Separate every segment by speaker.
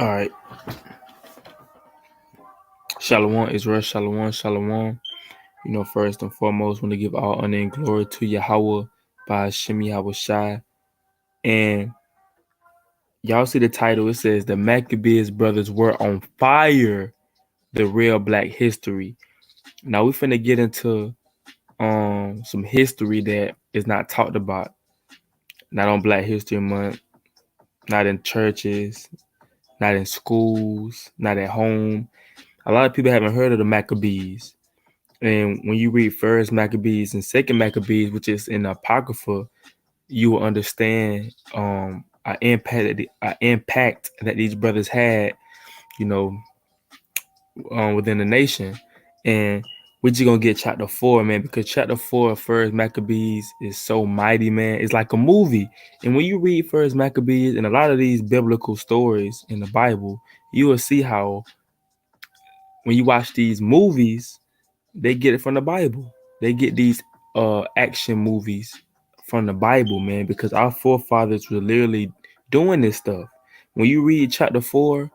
Speaker 1: All right. Shalom, Israel. Shalom, shalom. First and foremost, want to give all honor and glory to Yahweh by Hashem Yahweh Shai. And y'all see the title, it says the Maccabees brothers were on fire, the real black history. Now we finna get into some history that is not talked about, not on Black History Month, not in churches, not in schools, not at home. A lot of people haven't heard of the Maccabees. And when you read First Maccabees and Second Maccabees, which is in the Apocrypha, you will understand impact that these brothers had, you know, within the nation. And we're just gonna get chapter 4, man, because chapter 4 of First Maccabees is so mighty, man. It's like a movie. And when you read First Maccabees and a lot of these biblical stories in the Bible, you will see how when you watch these movies, they get it from the Bible. They get these action movies from the Bible, man, because our forefathers were literally doing this stuff. When you read chapter 4,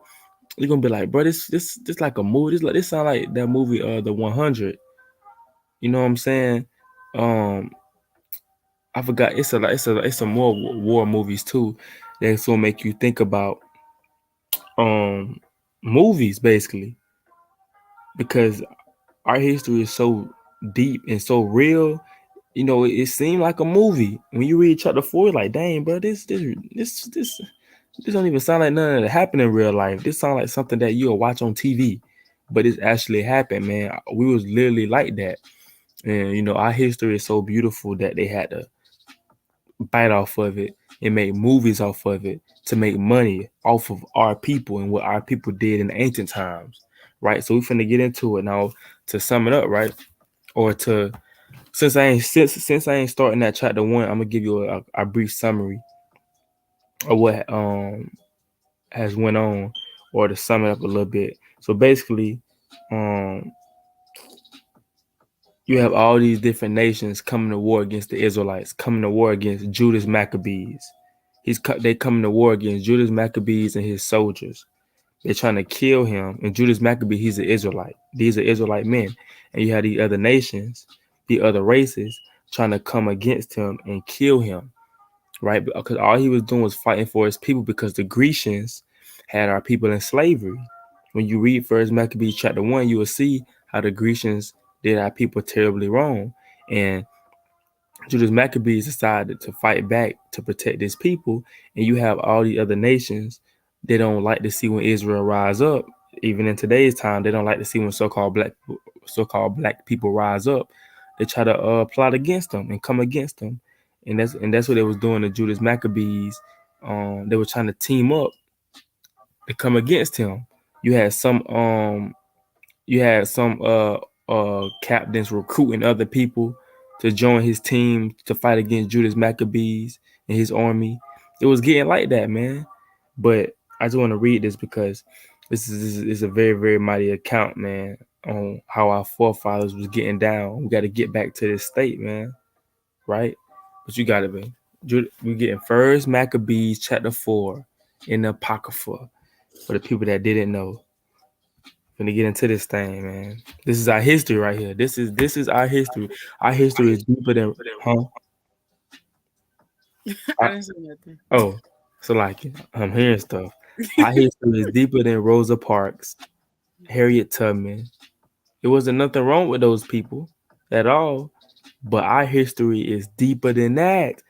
Speaker 1: you're gonna be like, bro, this like a movie. This sound like that movie, the 100. You know what I'm saying? Um, I forgot. It's some more war movies too. That's gonna make you think about um movies basically, because our history is so deep and so real. It seemed like a movie. When you read chapter 4, you're like, dang, bro, this don't even sound like nothing that happened in real life. This sounds like something that you'll watch on TV, but it's actually happened, man. We was literally like that. And our history is so beautiful that they had to bite off of it and make movies off of it to make money off of our people and what our people did in ancient times, right? So we finna get into it now. To sum it up, right? Or to since I ain't starting that chapter 1, I'm gonna give you a brief summary of what has went on, or to sum it up a little bit. So basically, um you have all these different nations coming to war against the Israelites, coming to war against Judas Maccabees. They coming to war against Judas Maccabees and his soldiers. They're trying to kill him. And Judas Maccabee, he's an Israelite. These are Israelite men. And you have these other nations, the other races, trying to come against him and kill him, right? Because all he was doing was fighting for his people, because the Grecians had our people in slavery. When you read First Maccabees chapter 1, you will see how the Grecians did our people terribly wrong. And Judas Maccabees decided to fight back to protect his people. And you have all the other nations, they don't like to see when Israel rise up. Even in today's time, they don't like to see when so-called black people rise up. They try to plot against them and come against them. And that's what they was doing to Judas Maccabees. They were trying to team up to come against him. You had some captains recruiting other people to join his team to fight against Judas Maccabees and his army. It was getting like that, man. But I just want to read this because this is a very, very mighty account, man, on how our forefathers was getting down. We got to get back to this state, man. Right? But you got it, man. We getting First Maccabees chapter 4 in the Apocrypha for the people that didn't know. Gonna get into this thing, man. This is our history right here. This is our history. Our history is deeper than, huh?
Speaker 2: I
Speaker 1: I,
Speaker 2: didn't say nothing.
Speaker 1: oh, so like I'm hearing stuff. Our history is deeper than Rosa Parks, Harriet Tubman. It wasn't nothing wrong with those people at all, but our history is deeper than that.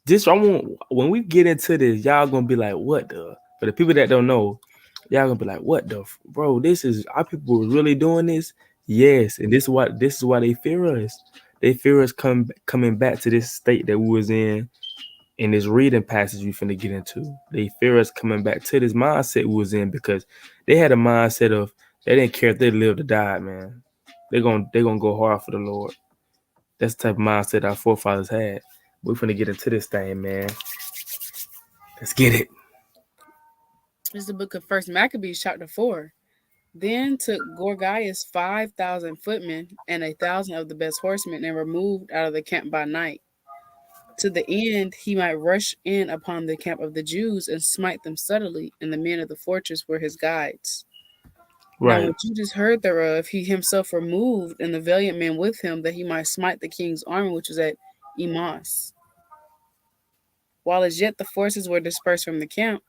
Speaker 1: Just I want when we get into this, y'all gonna be like, what the? For the people that don't know, y'all gonna be like, what the, bro? This is our people was really doing this. Yes, and this is why they fear us. They fear us coming back to this state that we was in this reading passage we finna get into. They fear us coming back to this mindset we was in, because they had a mindset of they didn't care if they lived or died, man. They gonna go hard for the Lord. That's the type of mindset our forefathers had. We finna get into this thing, man. Let's get it.
Speaker 2: It's the book of First Maccabees, chapter 4. Then took Gorgias 5,000 footmen and 1,000 of the best horsemen, and removed out of the camp by night. to the end he might rush in upon the camp of the Jews and smite them subtly, and the men of the fortress were his guides. Now
Speaker 1: Right.
Speaker 2: when Judas heard thereof, he himself removed, and the valiant men with him, that he might smite the king's army which was at Emas. While as yet the forces were dispersed from the camp,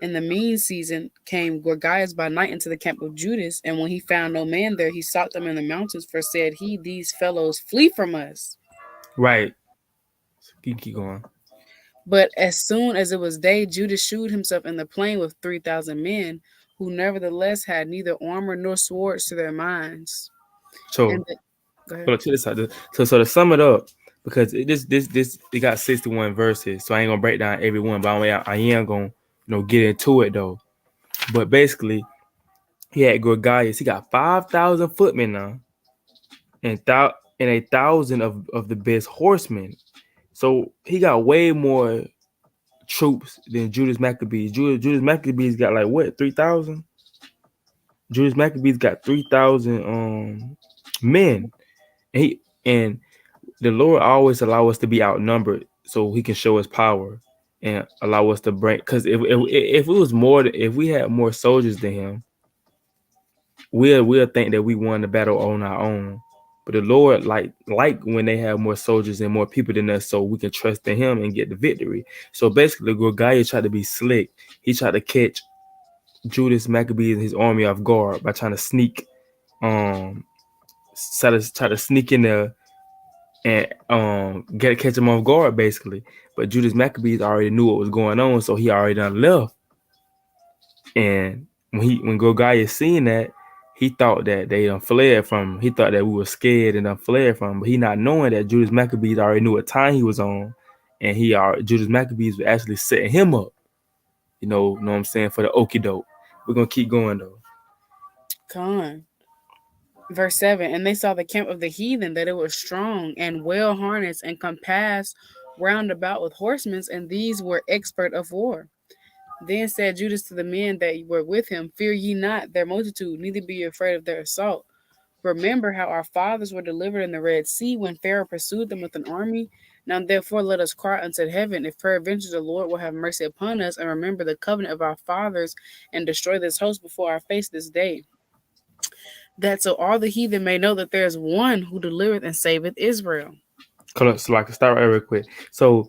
Speaker 2: in the mean season came Gorgias by night into the camp of Judas, and when he found no man there, he sought them in the mountains, for said he, these fellows flee from us.
Speaker 1: Right. Keep going.
Speaker 2: But as soon as it was day, Judas shewed himself in the plain with 3,000 men, who nevertheless had neither armor nor swords to their minds.
Speaker 1: So,
Speaker 2: And the, go ahead.
Speaker 1: hold on, check this out. So to sum it up, because this it got 61 verses, so I ain't gonna break down every one, but I am gonna get into it though. But basically, he had Gorgias. He got 5,000 footmen now, and 1,000 of the best horsemen. So he got way more troops than Judas Maccabees. Judas Maccabees got like what 3,000. Judas Maccabees got 3,000 men. And the Lord always allow us to be outnumbered so He can show His power and allow us to bring. Because if it was more, if we had more soldiers than Him, we'll think that we won the battle on our own. But the Lord like when they have more soldiers and more people than us, so we can trust in Him and get the victory. So basically, Gorgiah tried to be slick. He tried to catch Judas Maccabees and his army off guard by trying to sneak, um, try to sneak in there and catch him off guard basically. But Judas Maccabees already knew what was going on, so he already done left. And when Gorgiah seen that, he thought that they done fled from him. He thought that we were scared and done fled from him. But he not knowing that Judas Maccabees already knew what time he was on, and Judas Maccabees was actually setting him up. Know what I'm saying, for the okie doke. We're gonna keep going though.
Speaker 2: Con. Verse 7. And they saw the camp of the heathen, that it was strong and well harnessed and compassed round about with horsemen, and these were expert of war. Then said Judas to the men that were with him, fear ye not their multitude, neither be ye afraid of their assault. Remember how our fathers were delivered in the Red Sea when Pharaoh pursued them with an army. Now therefore let us cry unto heaven, if peradventure the Lord will have mercy upon us, and remember the covenant of our fathers, and destroy this host before our face this day. That so all the heathen may know that there is one who delivereth and saveth Israel.
Speaker 1: So I can start right real quick. So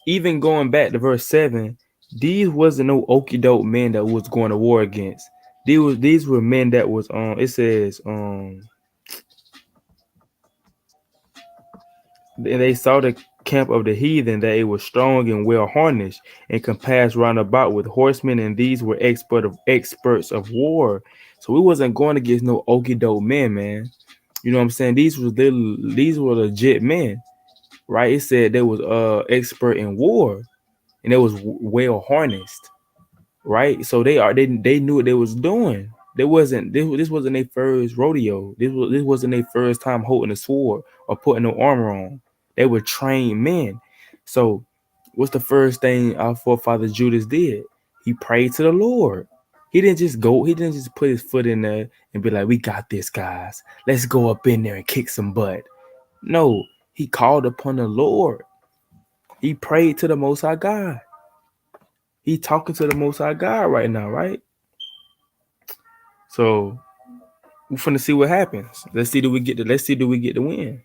Speaker 1: even going back to verse 7, these wasn't no okey doke men that was going to war against. These were men that was it says and they saw the camp of the heathen, that it was strong and well harnessed and compassed round about with horsemen, and these were experts of war. So we wasn't going against no okey doke men, man. You know what I'm saying? These were legit men, right? It said they was expert in war, and it was well harnessed, right? So they knew what they was doing. This wasn't their first rodeo. This wasn't their first time holding a sword or putting no armor on. They were trained men. So what's the first thing our forefather Judas did? He prayed to the Lord. He didn't just go. He didn't just put his foot in there and be like, "We got this, guys. Let's go up in there and kick some butt." No, he called upon the Lord. He prayed to the Most High God. He talking to the Most High God right now, right? So we're finna see what happens. Let's see do we get the win.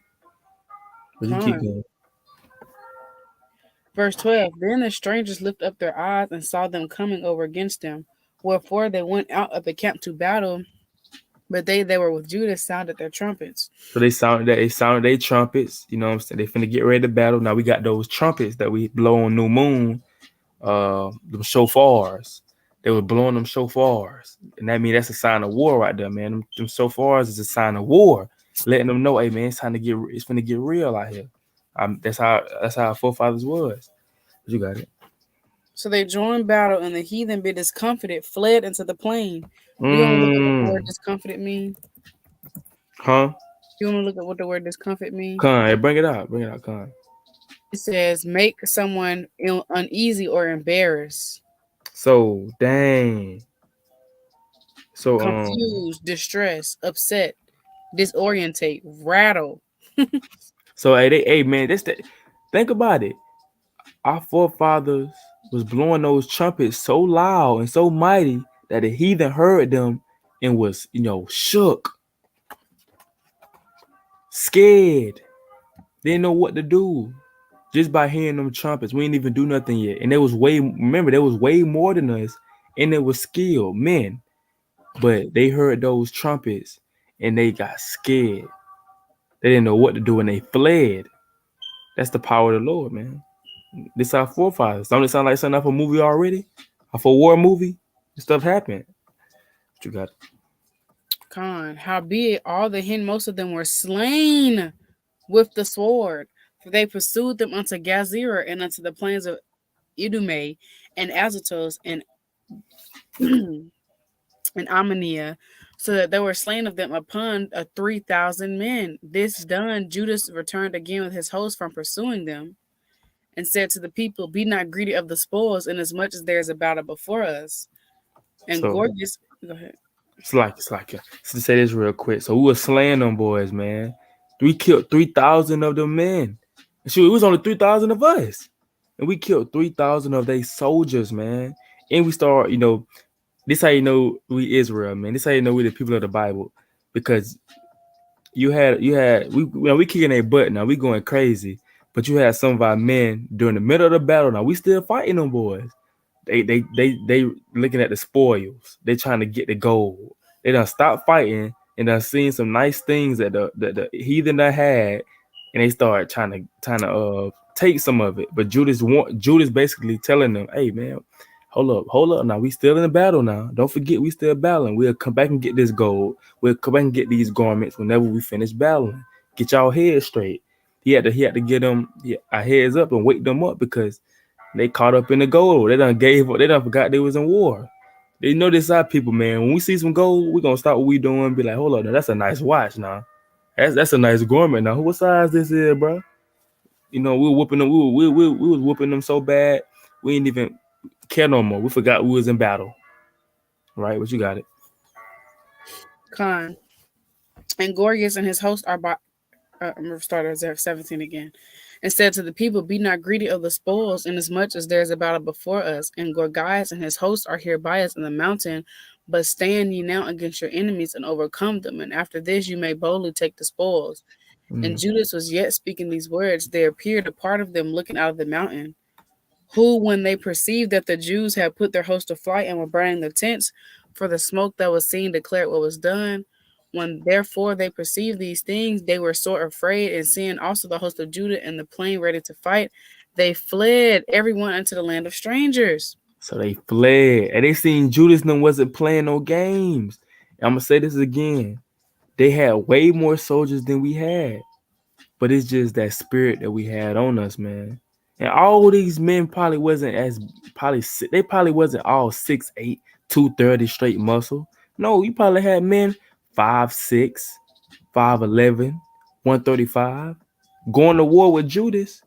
Speaker 1: But you keep
Speaker 2: Con.
Speaker 1: going.
Speaker 2: Verse 12. Then the strangers lifted up their eyes and saw them coming over against them. Wherefore they went out of the camp to battle, but they that were with Judas sounded their trumpets.
Speaker 1: So they sounded their trumpets. You know what I'm saying? They finna get ready to battle. Now we got those trumpets that we blow on new moon, them shofars. They were blowing them shofars. And that means that's a sign of war right there, man. Them shofars is a sign of war. Letting them know, hey man, it's finna get real out here. That's how our forefathers was. But you got it.
Speaker 2: So they joined battle, and the heathen, being discomfited, fled into the plain. Do you want to look at what the word
Speaker 1: Mm.
Speaker 2: discomfited mean?
Speaker 1: Huh?
Speaker 2: You want to look at what the word discomfort mean?
Speaker 1: Con, hey, bring it out. Bring it out, Con.
Speaker 2: It says make someone uneasy or embarrassed,
Speaker 1: So dang. So
Speaker 2: confused, distressed, upset, disorientate, rattle.
Speaker 1: so hey, man, that's that. Think about it. Our forefathers was blowing those trumpets so loud and so mighty that the heathen heard them and was, shook, scared. They didn't know what to do just by hearing them trumpets. We didn't even do nothing yet. And there was way more than us, and it was skilled men. But they heard those trumpets and they got scared. They didn't know what to do and they fled. That's the power of the Lord, man. This our forefathers. Don't it sound like something off a movie already? Off a war movie? This stuff happened. What you got?
Speaker 2: Con, howbeit all the hen, most of them were slain with the sword, for they pursued them unto Gazera and unto the plains of Idume and Azotus and and Ammania, so that there were slain of them upon 3,000 men. This done, Judas returned again with his host from pursuing them, and said to the people, "Be not greedy of the spoils, inasmuch as there is a battle before us." And
Speaker 1: So
Speaker 2: Gorgias, go ahead.
Speaker 1: it's like to say this real quick. So we were slaying them boys, man. We killed 3,000 of them men. Shoot, it was only 3,000 of us. And we killed 3,000 of they soldiers, man. And we start, this how you know we Israel, man. This how you know we the people of the Bible. Because we kicking their butt now. We going crazy. But you had some of our men during the middle of the battle. Now we still fighting them boys. They looking at the spoils. They trying to get the gold. They done stopped fighting and done seen some nice things that the heathen that had, and they start trying to take some of it. But Judas basically telling them, "Hey man, hold up. Now we still in the battle. Now don't forget we still battling. We'll come back and get this gold. We'll come back and get these garments whenever we finish battling. Get y'all heads straight." He had to get them our heads up and wake them up because they caught up in the gold. They done gave up. They done forgot they was in war. They know this our people, man. When we see some gold, we gonna stop what we doing and be like, hold up, now that's a nice watch now. That's a nice garment now. What size this is, bro? We were whooping them. We was whooping them so bad we didn't even care no more. We forgot we was in battle. Right? But you got it.
Speaker 2: Con. And Gorgias and his host are by, I'm going to start at 17 again. And said to the people, "Be not greedy of the spoils, inasmuch as there is a battle before us. And Gorgias and his hosts are here by us in the mountain. But stand ye now against your enemies and overcome them. And after this you may boldly take the spoils." And
Speaker 1: Mm.
Speaker 2: Judas was yet speaking these words. There appeared a part of them looking out of the mountain, who, when they perceived that the Jews had put their host to flight and were burning the tents, for the smoke that was seen declared what was done. When therefore they perceived these things, they were sore afraid, and seeing also the host of Judah in the plain ready to fight, they fled everyone unto the land of strangers.
Speaker 1: So they fled. And they seen Judas and them wasn't playing no games. And I'm gonna say this again. They had way more soldiers than we had. But it's just that spirit that we had on us, man. And all these men probably wasn't as they probably wasn't all 6'8", 230 straight muscle. No, you probably had men 5'6", 5'11", 135, going to war with Judas.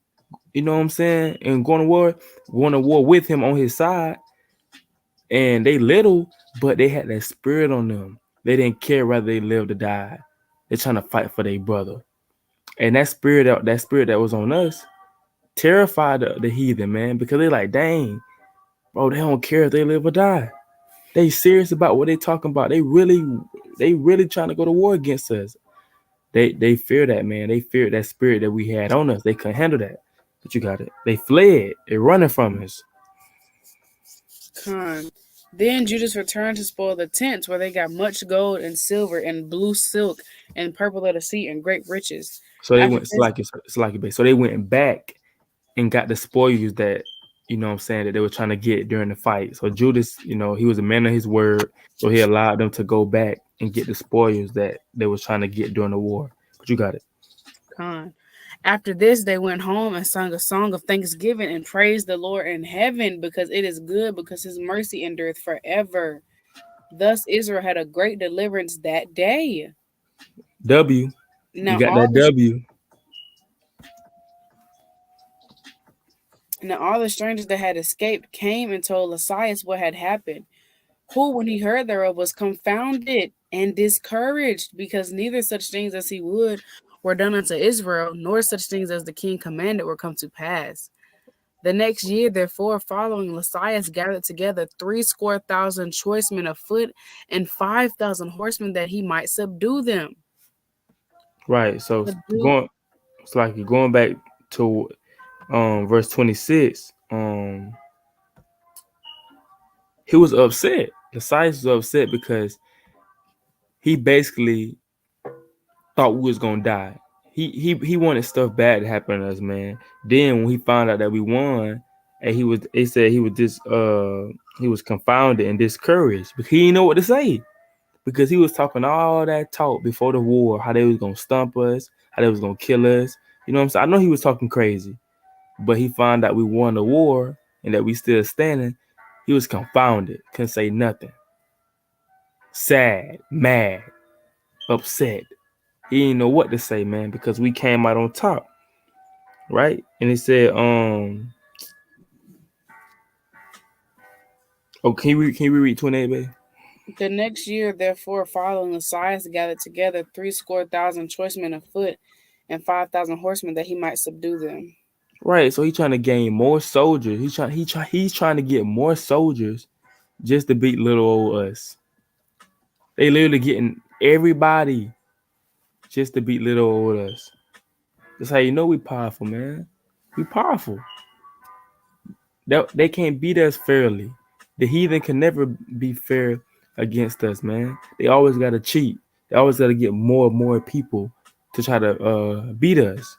Speaker 1: You know what I'm saying? And going to war with him on his side. And they little, but they had that spirit on them. They didn't care whether they lived or died. They're trying to fight for their brother. And that spirit that was on us terrified the heathen, man, because they like, dang, bro, they don't care if they live or die. They serious about what they talking about. They really trying to go to war against us. They fear that, man. They fear that spirit that we had on us. They couldn't handle that. But you got it. They fled. They're running from us.
Speaker 2: Con. Then Judas returned to spoil the tents, where they got much gold and silver and blue silk and purple leather sea and great riches.
Speaker 1: So they
Speaker 2: After
Speaker 1: went
Speaker 2: this,
Speaker 1: it's like it. So they went back and got the spoils that what I'm saying that they were trying to get during the fight. So Judas, he was a man of his word, so he allowed them to go back and get the spoils that they was trying to get during the war. But you got it.
Speaker 2: Con. After this, they went home and sung a song of thanksgiving and praised the Lord in heaven, because it is good, because his mercy endureth forever. Thus Israel had a great deliverance that day.
Speaker 1: W, you
Speaker 2: Now
Speaker 1: got
Speaker 2: all
Speaker 1: that
Speaker 2: the
Speaker 1: W.
Speaker 2: now all the strangers that had escaped came and told Lysias what had happened, who, when he heard thereof, was confounded and discouraged, because neither such things as he would were done unto Israel, nor such things as the king commanded were come to pass. The next year, therefore, following, Lysias gathered together 300,000 choice men of foot and 5,000 horsemen that he might subdue them.
Speaker 1: Right. So
Speaker 2: Subdue,
Speaker 1: going, it's like you're going back to verse 26. He was upset. The Lysias was upset because he basically thought we was gonna die. He wanted stuff bad to happen to us, man. Then when he found out that we won, and he said he was confounded and discouraged, but he didn't know what to say because he was talking all that talk before the war, how they was gonna stump us, how they was gonna kill us. You know what I'm saying? I know he was talking crazy, but he found out we won the war and that we still standing. He was confounded, couldn't say nothing, sad, mad, upset. He didn't know what to say, man, because we came out on top, right? And he said, oh, can we read 28, baby?
Speaker 2: the next year, therefore, following, Lysias gathered together 300,000 choice men of foot and 5,000 horsemen that he might subdue them.
Speaker 1: Right. So he's trying to gain more soldiers. He's trying to get more soldiers just to beat little old us. They literally getting everybody just to beat little old us. That's how you know we powerful, man. We powerful. They can't beat us fairly. The heathen can never be fair against us, man. They always gotta cheat. They always gotta get more and more people to try to beat us.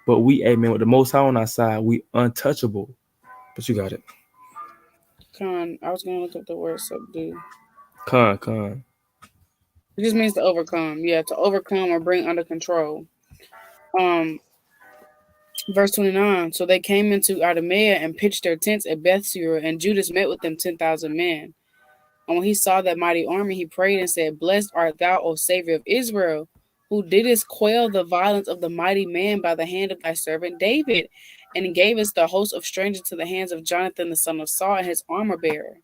Speaker 1: But we, hey man, with the Most High on our side, we untouchable. But you got it.
Speaker 2: I was going to look up the word subdue.
Speaker 1: Con.
Speaker 2: It just means to overcome. Yeah, to overcome or bring under control. Um, Verse 29. So they came into Idumea and pitched their tents at Bethsura, and Judas met with them 10,000 men. And when he saw that mighty army, he prayed and said, Blessed art thou, O Savior of Israel, who didst quell the violence of the mighty man by the hand of thy servant David, and gavest the host of strangers to the hands of Jonathan the son of Saul and his armor bearer.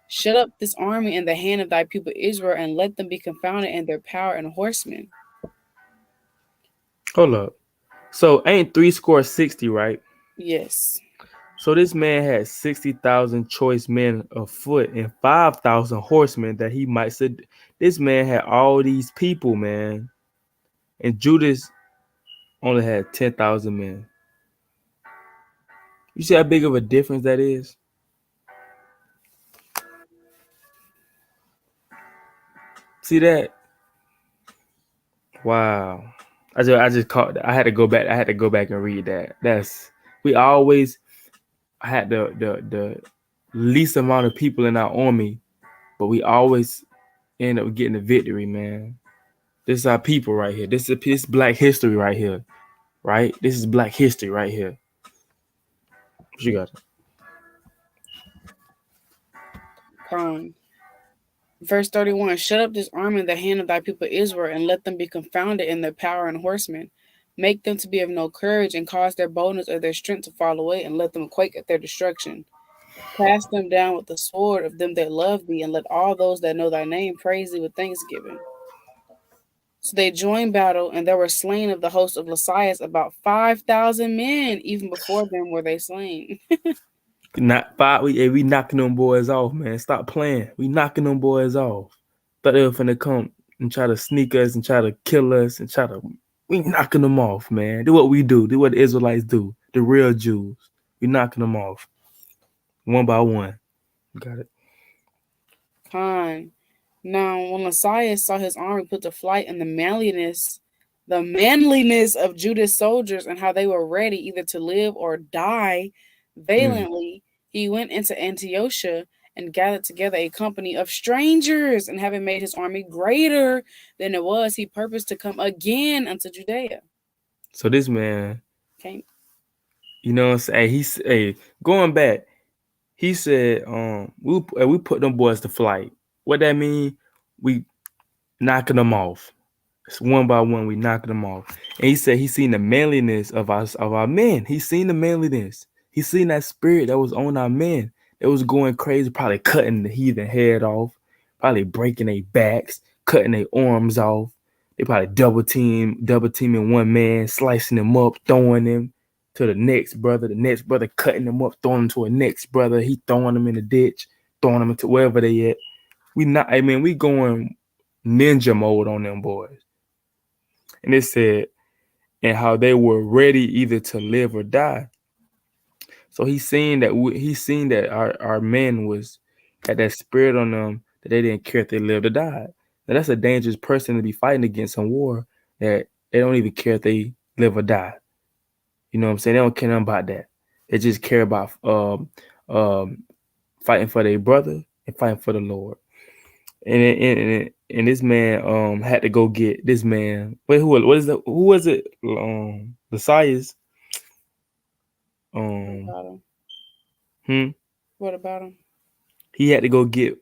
Speaker 2: Shut up this army in the hand of thy people Israel, and let them be confounded in their power and horsemen.
Speaker 1: Hold up. So ain't 360, right?
Speaker 2: Yes.
Speaker 1: So this man had 60,000 choice men of foot and 5,000 horsemen that he might said. This man had all these people, man. And Judas only had 10,000 men. You see how big of a difference that is? See that? Wow. I just caught that. I had to go back. I had to go back and read that. We always had the least amount of people in our army, but we always end up getting the victory, man. This is our people right here. This black history right here, right? This is black history right here. What you got?
Speaker 2: Con. Verse 31. Shut up this army in the hand of thy people Israel, and let them be confounded in their power and horsemen. Make them to be of no courage, and cause their boldness or their strength to fall away, and let them quake at their destruction. Cast them down with the sword of them that love thee, and let all those that know thy name praise thee with thanksgiving. So they joined battle, and there were slain of the host of Lysias about 5,000 men. Even before them were they slain.
Speaker 1: Not five. We knocking them boys off, man. Stop playing. We knocking them boys off. Thought they were finna come and try to sneak us and try to kill us and try to. We knocking them off, man. Do what we do. Do what the Israelites do. The real Jews. We knocking them off, one by one. Got it.
Speaker 2: Con. Now, when Lysias saw his army put to flight, and the manliness of Judas' soldiers, and how they were ready either to live or die
Speaker 1: Mm.
Speaker 2: valiantly, he went into Antiochia and gathered together a company of strangers, and having made his army greater than it was, he purposed to come again unto Judea.
Speaker 1: So this man,
Speaker 2: Came.
Speaker 1: you know what I'm saying? Going back, he said, we put them boys to flight. What that mean? We knocking them off. It's one by one, we knocking them off. And he said he seen the manliness of our men. He seen the manliness. He seen that spirit that was on our men. That was going crazy, probably cutting the heathen head off, probably breaking their backs, cutting their arms off. They probably double teaming one man, slicing him up, throwing him to the next brother. The next brother cutting him up, throwing him to a next brother. He throwing him in the ditch, throwing him into wherever they at. We not. I mean, we going ninja mode on them boys. And it said, and how they were ready either to live or die. So he's seen that our men was had that spirit on them that they didn't care if they lived or died. Now that's a dangerous person to be fighting against in war that they don't even care if they live or die. You know what I'm saying? They don't care nothing about that. They just care about um fighting for their brother and fighting for the Lord. And this man had to go get this man. Wait, what is that? Who was it? The Sias.
Speaker 2: What
Speaker 1: Um,
Speaker 2: about him?
Speaker 1: hmm.
Speaker 2: What about him?
Speaker 1: He had to go get.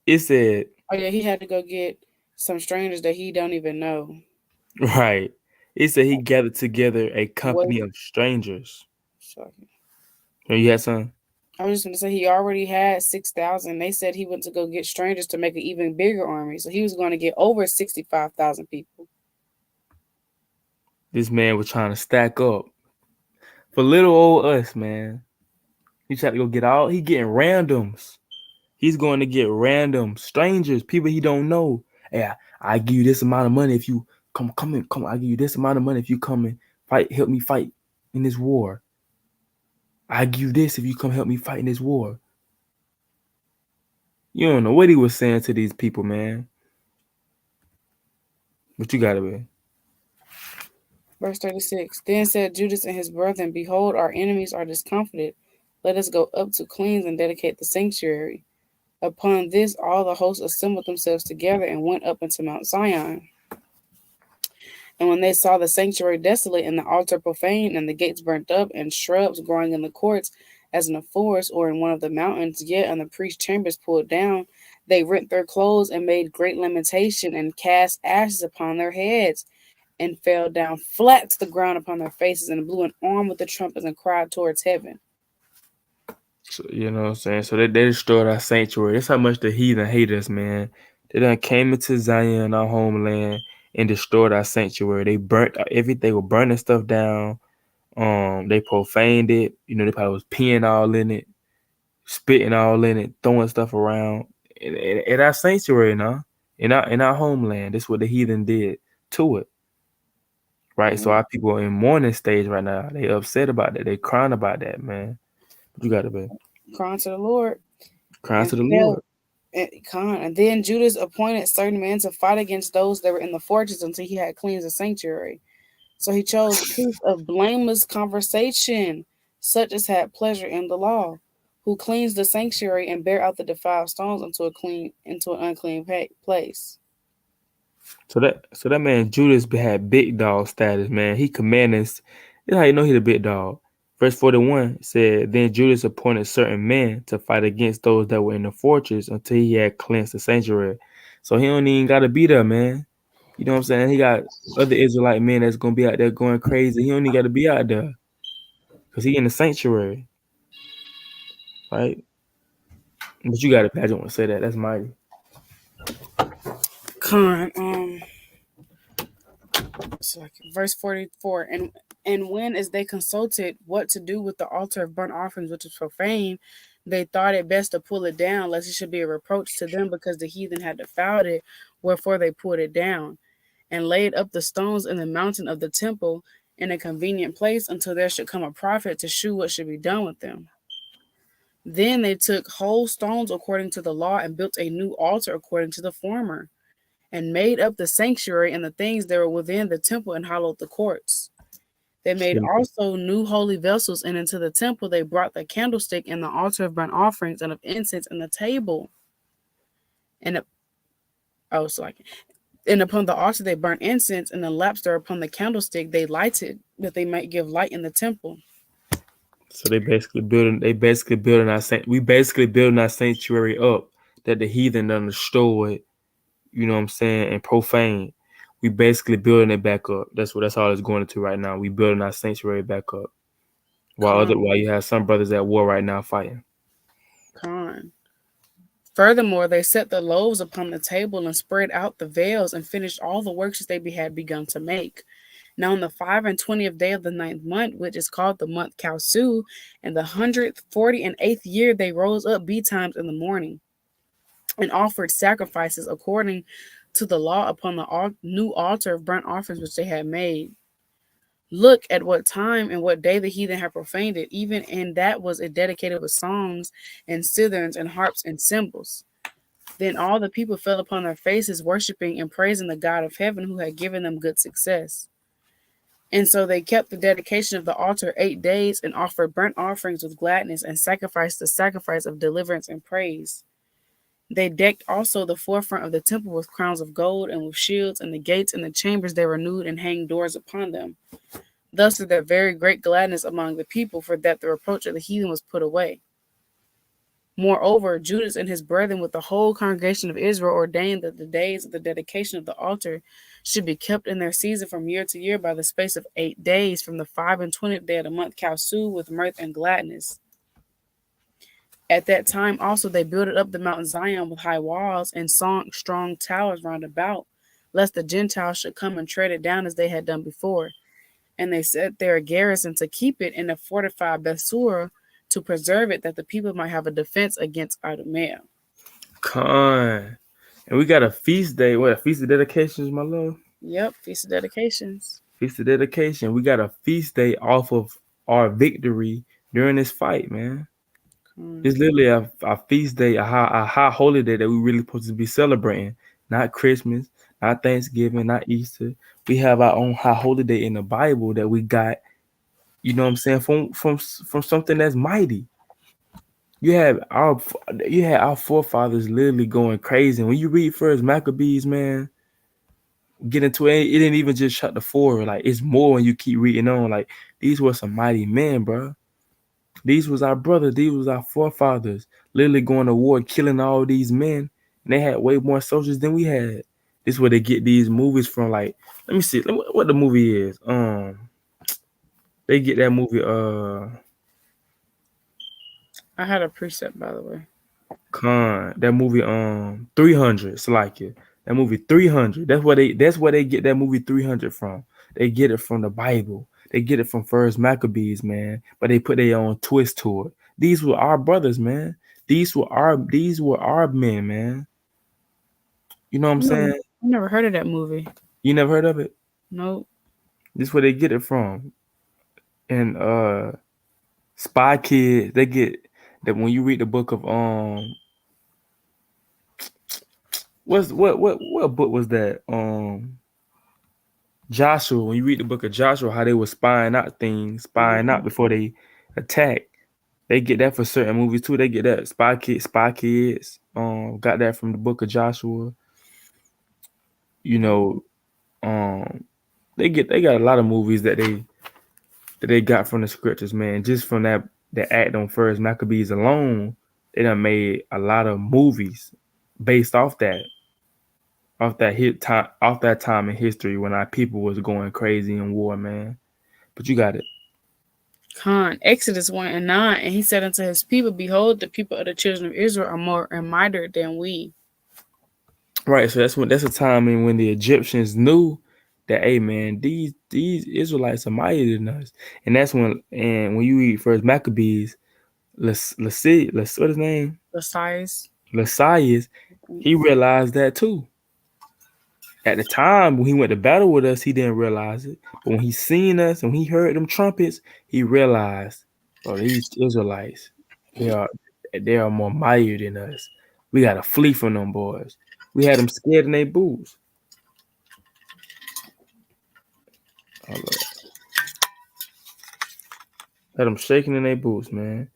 Speaker 1: It said
Speaker 2: Oh yeah, he had to go get some strangers that he don't even know.
Speaker 1: right. It said he gathered together a
Speaker 2: What?
Speaker 1: company of strangers.
Speaker 2: So
Speaker 1: Oh, you had some.
Speaker 2: I was just gonna say he already had 6,000. They said he went to go get strangers to make an even bigger army, so he was going to get over 65,000 people.
Speaker 1: This man was trying to stack up for little old us, man. He tried to go get all. He getting randoms. He's going to get random strangers, people he don't know. Hey, I give you this amount of money if you come. I give you this amount of money if you come and fight, help me fight in this war. I give you this if you come help me fight in this war. You don't know what he was saying to these people, man. But you gotta be.
Speaker 2: Verse 36. Then said Judas and his brethren, behold, our enemies are discomfited. Let us go up to cleanse and dedicate the sanctuary. Upon this, all the hosts assembled themselves together and went up into Mount Zion. And when they saw the sanctuary desolate and the altar profane and the gates burnt up and shrubs growing in the courts as in a forest or in one of the mountains, yet and the priest's chambers pulled down, they rent their clothes and made great lamentation and cast ashes upon their heads and fell down flat to the ground upon their faces and blew an arm with the trumpets and cried towards heaven.
Speaker 1: So, you know what I'm saying? So they destroyed our sanctuary. That's how much the heathen hate us, man. They done came into Zion, our homeland, and destroyed our sanctuary. They burnt everything. They were burning stuff down. They profaned it. You know, they probably was peeing all in it, spitting all in it, throwing stuff around. In our sanctuary, now, in our homeland. That's what the heathen did to it. Right. So our people are in mourning stage right now. They upset about that. They crying about that, man. But you gotta be
Speaker 2: Crying to the Lord
Speaker 1: crying
Speaker 2: and
Speaker 1: to the
Speaker 2: fell.
Speaker 1: Lord.
Speaker 2: And then Judas appointed certain men to fight against those that were in the fortress until he had cleansed the sanctuary. So he chose priests of blameless conversation, such as had pleasure in the law, who cleansed the sanctuary and bear out the defiled stones into an unclean place.
Speaker 1: So that man Judas had big dog status, man. He commanded. You know how you know he the big dog. Verse 41 said, Then Judas appointed certain men to fight against those that were in the fortress until he had cleansed the sanctuary. So he don't even gotta be there, man. You know what I'm saying? He got other Israelite men that's gonna be out there going crazy. He don't even gotta be out there. Because he in the sanctuary, right? But you gotta I just want to say that. That's mighty.
Speaker 2: Con, so like verse 44, and when as they consulted what to do with the altar of burnt offerings which was profane, they thought it best to pull it down lest it should be a reproach to them because the heathen had defiled it, wherefore they pulled it down and laid up the stones in the mountain of the temple in a convenient place until there should come a prophet to shew what should be done with them. Then they took whole stones according to the law and built a new altar according to the former, and made up the sanctuary and the things that were within the temple and hollowed the courts. They made
Speaker 1: See,
Speaker 2: also new holy vessels, and into the temple they brought the candlestick and the altar of burnt offerings and of incense and the table. And oh, so like, and upon the altar they burnt incense, and the lamps that are upon the candlestick they lighted, that they might give light in the temple.
Speaker 1: So they basically building we basically building our sanctuary up that the heathen done destroyed, you know what I'm saying, and profane. We basically building it back up. That's all it's going into right now. We building our sanctuary back up. While
Speaker 2: Con,
Speaker 1: you have some brothers at war right now fighting.
Speaker 2: con. Furthermore, they set the loaves upon the table and spread out the veils and finished all the works that they had begun to make. Now, on the 25th day of the ninth month, which is called the month Kalsu, in the 148th year, they rose up betimes in the morning and offered sacrifices according to the law upon the new altar of burnt offerings which they had made. Look at what time and what day the heathen had profaned it, even and that was it dedicated with songs and citherns and harps and cymbals. Then all the people fell upon their faces, worshiping and praising the God of heaven who had given them good success. And so they kept the dedication of the altar 8 days and offered burnt offerings with gladness and sacrificed the sacrifice of deliverance and praise. They decked also the forefront of the temple with crowns of gold and with shields, and the gates and the chambers they renewed and hanged doors upon them. Thus is there very great gladness among the people, for that the reproach of the heathen was put away. Moreover, Judas and his brethren with the whole congregation of Israel ordained that the days of the dedication of the altar should be kept in their season from year to year by the space of 8 days, from the 25th day of the month Kalsu, with mirth and gladness. At that time also they builded up the Mount Zion with high walls and strong towers round about, lest the Gentiles should come and tread it down as they had done before. And they set there a garrison to keep it in a fortified Besura to preserve it, that the people might have a defense against Idumea.
Speaker 1: Con. And we got a feast day. What, a feast of dedications, my love?
Speaker 2: Yep, feast of dedications.
Speaker 1: Feast of dedication. We got a feast day off of our victory during this fight, man.
Speaker 2: Hmm.
Speaker 1: It's literally a feast day, a high holy day that we really supposed to be celebrating. Not Christmas, not Thanksgiving, not Easter. We have our own high holy day in the Bible that we got, you know what I'm saying, from something that's mighty. You have our you had our forefathers literally going crazy. When you read first Maccabees, man, get into it. It didn't even just chapter 4. Like it's more when you keep reading on. Like these were some mighty men, bro. These was our brothers. These was our forefathers. Literally going to war, killing all these men. And they had way more soldiers than we had. This is where they get these movies from. Like, let me see what the movie is. They get that movie.
Speaker 2: I had a precept, by the way.
Speaker 1: That movie 300. It's like it. That movie 300. That's where they get that movie 300 from. They get it from the Bible. They get it from First Maccabees, man. But they put their own twist to it. These were our brothers, man. These were our men, man. You know what I'm saying?
Speaker 2: I never heard of that movie.
Speaker 1: You never heard of it?
Speaker 2: Nope.
Speaker 1: This is where they get it from. And Spy Kids, they get that when you read the book of what book was that? Joshua, when you read the book of Joshua, how they were spying out things, spying out before they attack. They get that for certain movies too. They get that Spy Kids. Got that from the book of Joshua. You know, um, they got a lot of movies that they got from the scriptures, man. Just from that act on First Maccabees alone, they done made a lot of movies based off that time in history when our people was going crazy in war, man. But you got it.
Speaker 2: Con, Exodus 1 and 9. And he said unto his people, behold, the people of the children of Israel are more and mightier than we.
Speaker 1: Right, so that's a time in when the Egyptians knew that, hey man, these Israelites are mightier than us, and when you read First Maccabees, what his name,
Speaker 2: The size.
Speaker 1: Lysias, he realized that too. At the time when he went to battle with us, he didn't realize it, but when he seen us and when he heard them trumpets, he realized, bro, these Israelites, they are they are more mightier than us. We gotta flee from them boys. We had them scared in their boots. Hold up. Had them shaking in their boots, man.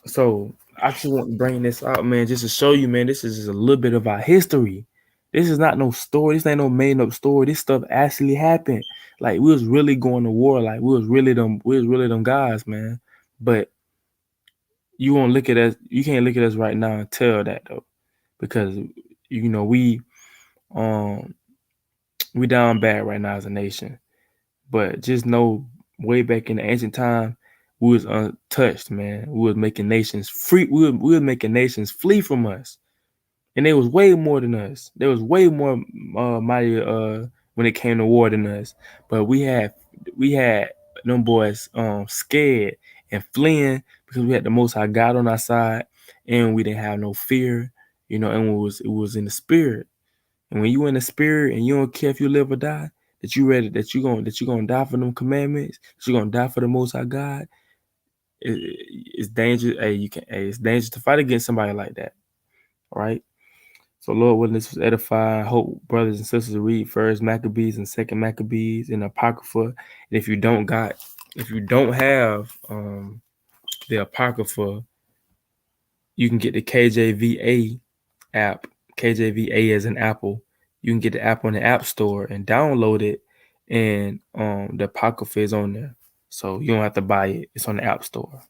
Speaker 1: So I just want to bring this out, man, just to show you, man, this is just a little bit of our history. This is not no story. This ain't no made up story. This stuff actually happened. Like we was really going to war. Like we was really them guys, man. But you won't look at us. You can't look at us right now and tell that though, because um we down bad right now as a nation. But just know, way back in the ancient time, We was untouched, man. We was making nations free. We was making nations flee from us, and they was way more than us. There was way more mighty when it came to war than us. But we had them boys scared and fleeing because we had the Most High God on our side, and we didn't have no fear, and it was in the spirit. And when you in the spirit and you don't care if you live or die, that you ready that you gonna die for them commandments, that you gonna die for the Most High God, it's dangerous. It's dangerous to fight against somebody like that, right? So Lord willing, this was edifying. Hope brothers and sisters read first Maccabees and second Maccabees and Apocrypha. And if you don't have the Apocrypha, you can get the KJVA app. KJVA as an Apple. You can get the app on the App Store and download it, and the Apocrypha is on there, so you don't have to buy it. It's on the App Store.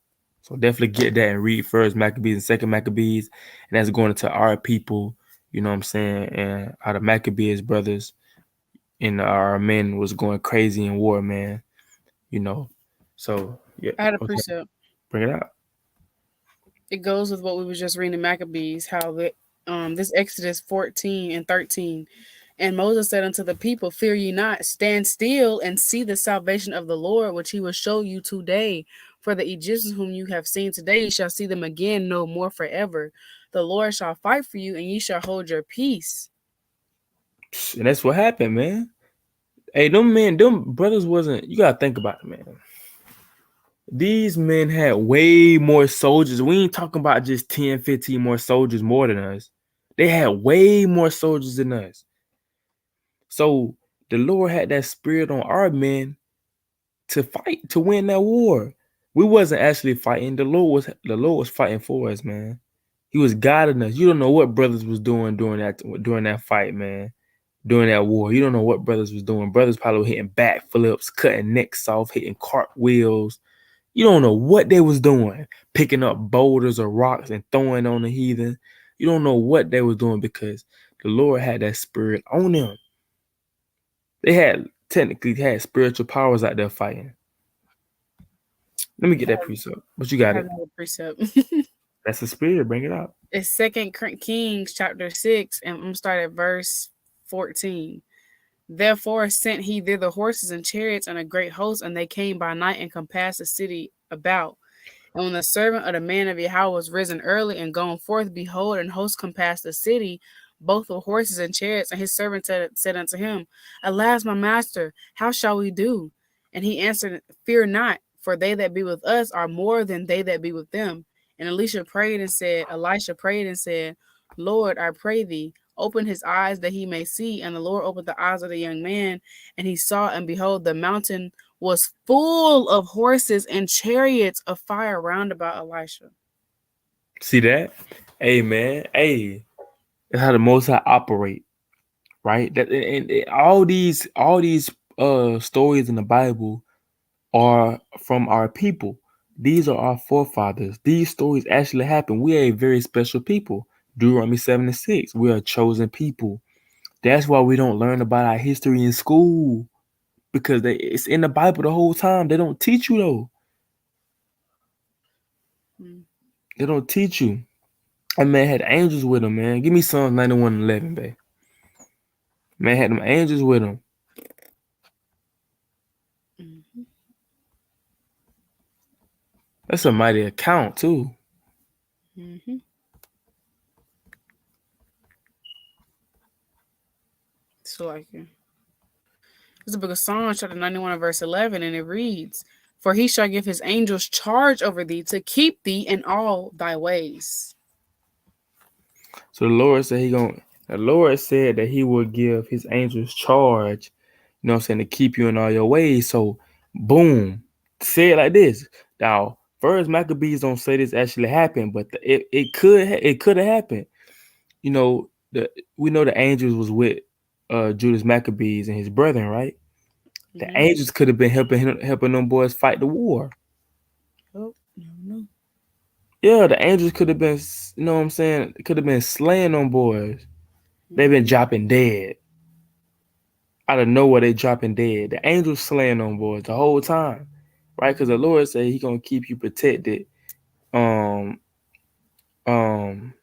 Speaker 1: So definitely get that and read first Maccabees and second Maccabees, and that's going into our people. You know what I'm saying? And how the Maccabees brothers and our men was going crazy in war, man. You know, so yeah,
Speaker 2: I had a
Speaker 1: okay,
Speaker 2: precept.
Speaker 1: bring it out.
Speaker 2: It goes with what we was just reading in Maccabees, how this Exodus 14 and 13. And Moses said unto the people, fear ye not, stand still and see the salvation of the Lord, which he will show you today. For the Egyptians whom you have seen today, you shall see them again no more forever. The Lord shall fight for you, and ye shall hold your peace.
Speaker 1: And that's what happened, man. Hey, them brothers wasn't. You gotta think about it, man. These men had way more soldiers. We ain't talking about just 10, 15 more soldiers more than us. They had way more soldiers than us. So the Lord had that spirit on our men to fight to win that war. We wasn't actually fighting. The Lord was fighting for us, man. He was guiding us. You don't know what brothers was doing during that fight, man. During that war, you don't know what brothers was doing. Brothers probably were hitting backflips, cutting necks off, hitting cartwheels. You don't know what they was doing, picking up boulders or rocks and throwing on the heathen. You don't know what they was doing because the Lord had that spirit on them. They technically had spiritual powers out there fighting. Let me get that precept. But you
Speaker 2: I
Speaker 1: got
Speaker 2: have
Speaker 1: it.
Speaker 2: another precept.
Speaker 1: That's the spirit. Bring it out.
Speaker 2: It's Second Kings chapter 6, and I'm gonna start at verse 14. Therefore sent he thither horses and chariots and a great host, and they came by night and compassed the city about. And when the servant of the man of Yahweh was risen early and gone forth, behold, an host compassed the city, both with horses and chariots. And his servant said unto him, alas, my master, how shall we do? And he answered, fear not, for they that be with us are more than they that be with them. And Elisha prayed and said, Lord, I pray thee, open his eyes that he may see. And the Lord opened the eyes of the young man, and he saw, and behold, the mountain was full of horses and chariots of fire round about Elisha.
Speaker 1: See that? Hey, man. Hey, that's how the Most High operate, right? And all these stories in the Bible are from our people. These are our forefathers. These stories actually happened. We are a very special people. Deuteronomy 7:6. We are a chosen people. That's why we don't learn about our history in school because it's in the Bible the whole time. They don't teach you though.
Speaker 2: Mm.
Speaker 1: They don't teach you. That man had angels with him, man. Give me Psalms 91:11, babe. Man had them angels with him.
Speaker 2: Mm-hmm.
Speaker 1: That's a mighty account too.
Speaker 2: Mm-hmm. So like it's the book of Psalms, chapter 91 and verse 11, and it reads, for he shall give his angels charge over thee to keep thee in all thy ways.
Speaker 1: So the Lord said that he would give his angels charge, you know what I'm saying, to keep you in all your ways. So boom. Say it like this. Now, first Maccabees don't say this actually happened, but it could have happened. You know, we know the angels was with Judas Maccabees and his brethren, right? The
Speaker 2: Mm-hmm.
Speaker 1: angels could have been helping them boys fight the war.
Speaker 2: Oh, no.
Speaker 1: Yeah, the angels could have been, you know what I'm saying, could have been slaying them boys. They've been
Speaker 2: Mm-hmm.
Speaker 1: dropping dead. Out of nowhere, they dropping dead. The angels slaying them boys the whole time. right? Because the Lord said He gonna keep you protected. Um, um,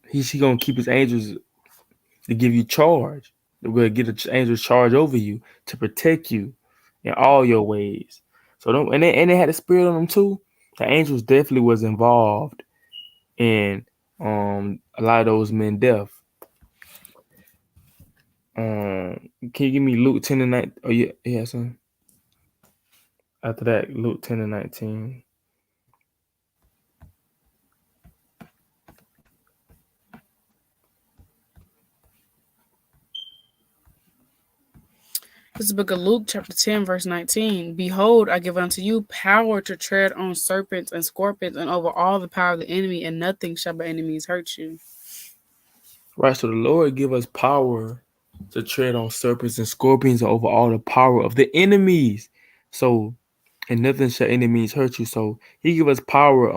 Speaker 1: He gonna keep His angels to give you charge. We'll get the angels charge over you to protect you in all your ways. So don't and they had a spirit on them too. The angels definitely was involved in a lot of those men death. Can you give me Luke 10 and 9? Oh yeah, son. After that, Luke 10 and 19.
Speaker 2: This is the book of Luke, chapter 10, verse 19. Behold, I give unto you power to tread on serpents and scorpions and over all the power of the enemy, and nothing shall by enemies hurt you.
Speaker 1: Right, so the Lord give us power to tread on serpents and scorpions over all the power of the enemies. So and nothing shall enemies hurt you. So He give us power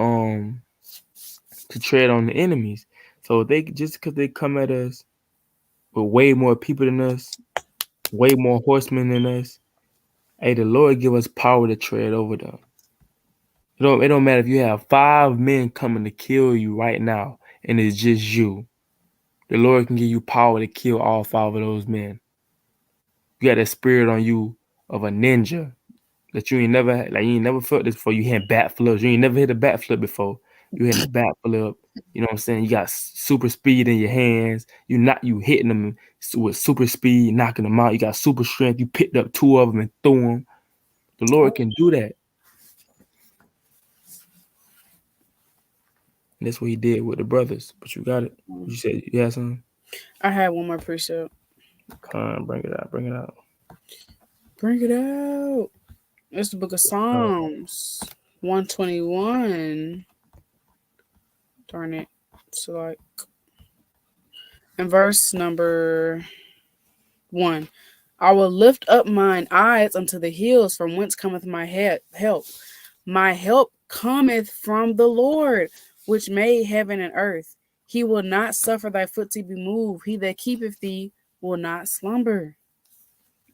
Speaker 1: to tread on the enemies. So they just because they come at us with way more people than us, way more horsemen than us, hey, the Lord give us power to tread over them. It don't matter if you have 5 men coming to kill you right now, and it's just you. The Lord can give you power to kill all 5 of those men. You got that spirit on you of a ninja that you ain't never like. You ain't never felt this before. You hit backflips. You ain't never hit a backflip before. You hitting a backflip. You know what I'm saying? You got super speed in your hands. You hitting them with super speed, knocking them out. You got super strength. You picked up 2 of them and threw them. The Lord can do that. And that's what He did with the brothers. But you got it. You said you had something.
Speaker 2: I had one more precept.
Speaker 1: Come on, bring it out. Bring it out.
Speaker 2: Bring it out. It's the book of Psalms, 121. Darn it. So, like, in verse number 1. I will lift up mine eyes unto the hills, from whence cometh my help. My help cometh from the Lord, which made heaven and earth. He will not suffer thy foot to be moved. He that keepeth thee will not slumber.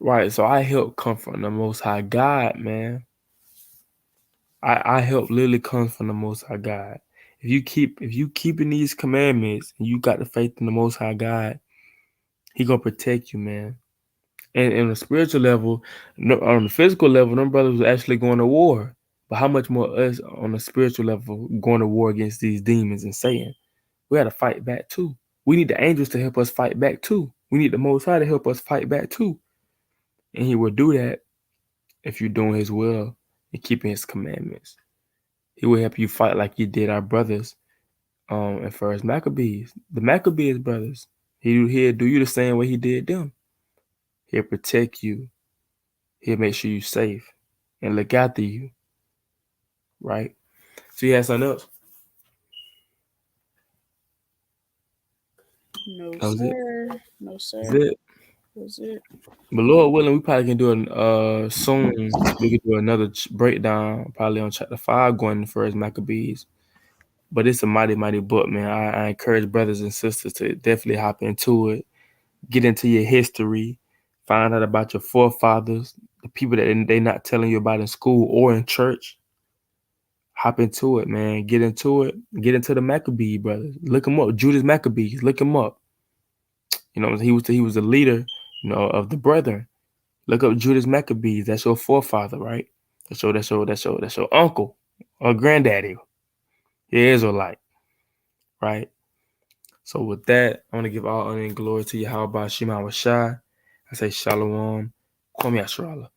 Speaker 1: Right. So I help come from the Most High God, man. I help literally comes from the Most High God. If you keeping these commandments and you got the faith in the Most High God, He gonna protect you, man. And on the spiritual level, on the physical level, them brothers was actually going to war. But how much more us on the spiritual level going to war against these demons and Satan? We got to fight back too. We need the angels to help us fight back too. We need the Most High to help us fight back too. And He will do that if you're doing His will and keeping His commandments. He will help you fight like He did our brothers in first Maccabees. The Maccabees brothers. He'll do you the same way He did them. He'll protect you. He'll make sure you're safe and look after you. Right? So you had something else?
Speaker 2: No,
Speaker 1: That was it.
Speaker 2: sir. No,
Speaker 1: That's
Speaker 2: sir.
Speaker 1: it.
Speaker 2: That's it.
Speaker 1: But Lord willing, we probably can do an soon. We can do another breakdown probably on chapter 5 going to first Maccabees. But it's a mighty, mighty book, man. I encourage brothers and sisters to definitely hop into it. Get into your history. Find out about your forefathers, the people that they not telling you about in school or in church. Hop into it, man. Get into it. Get into the Maccabee brothers. Look them up. Judas Maccabees. Look him up. You know, he was the leader, of the brethren. Look up Judas Maccabees. That's your forefather, right? That's your uncle or granddaddy. He is Israelite, right? So with that, I want to give all honor and glory to Yahweh Shema Shai. I say Shalom. Kwame Yasharallah.